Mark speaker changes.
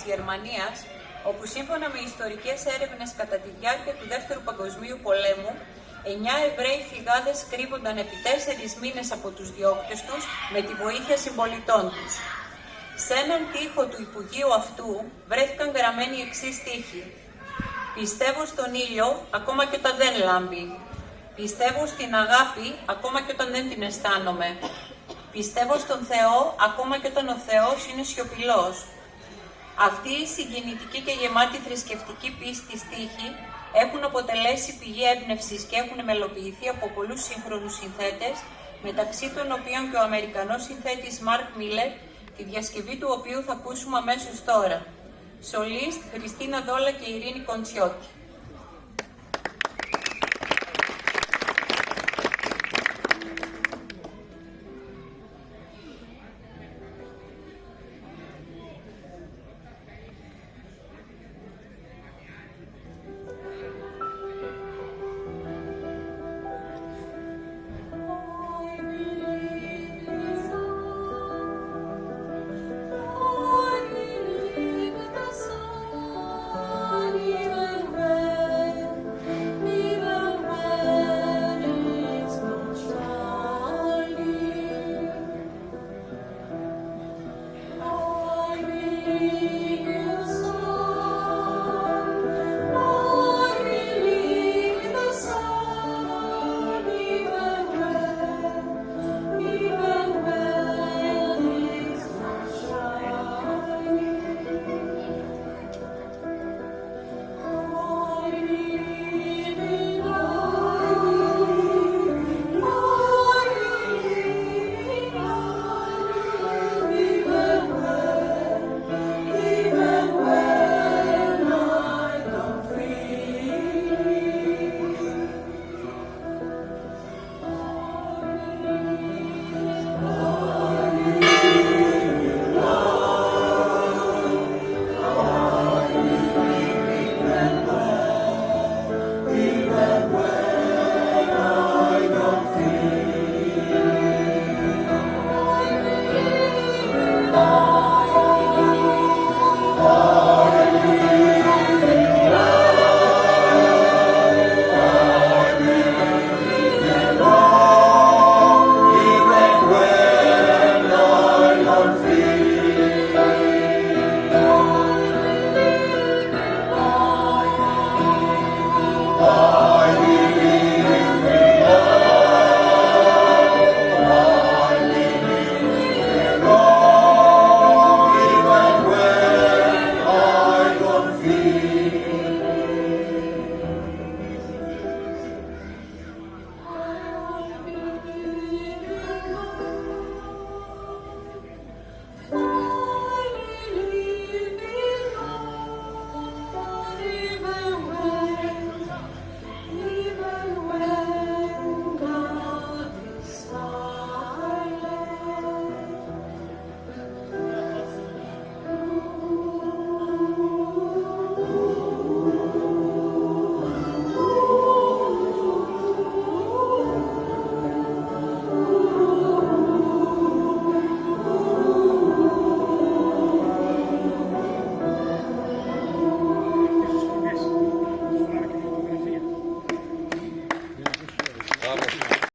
Speaker 1: Γερμανίας, όπου σύμφωνα με ιστορικές έρευνες κατά τη διάρκεια του Δεύτερου Παγκοσμίου Πολέμου, 9 Εβραίοι φυγάδες κρύβονταν επί 4 μήνες από τους διώκτες τους με τη βοήθεια συμπολιτών τους. Σε έναν τοίχο του Υπουργείου αυτού βρέθηκαν γραμμένοι οι εξής στίχοι: «Πιστεύω στον ήλιο ακόμα και όταν δεν λάμπει. Πιστεύω στην αγάπη ακόμα και όταν δεν την αισθάνομαι. Πιστεύω στον Θεό ακόμα και όταν ο Θεός είναι σιωπηλός». Αυτοί οι συγκινητικοί και γεμάτοι θρησκευτική πίστη στίχοι έχουν αποτελέσει πηγή έμπνευσης και έχουν μελοποιηθεί από πολλούς σύγχρονους συνθέτες, μεταξύ των οποίων και ο Αμερικανός συνθέτης Μαρκ Μίλερ, τη διασκευή του οποίου θα ακούσουμε αμέσως τώρα. Σολίστ Χριστίνα Δόλα και Ειρήνη Κοντσιώτη.
Speaker 2: Oh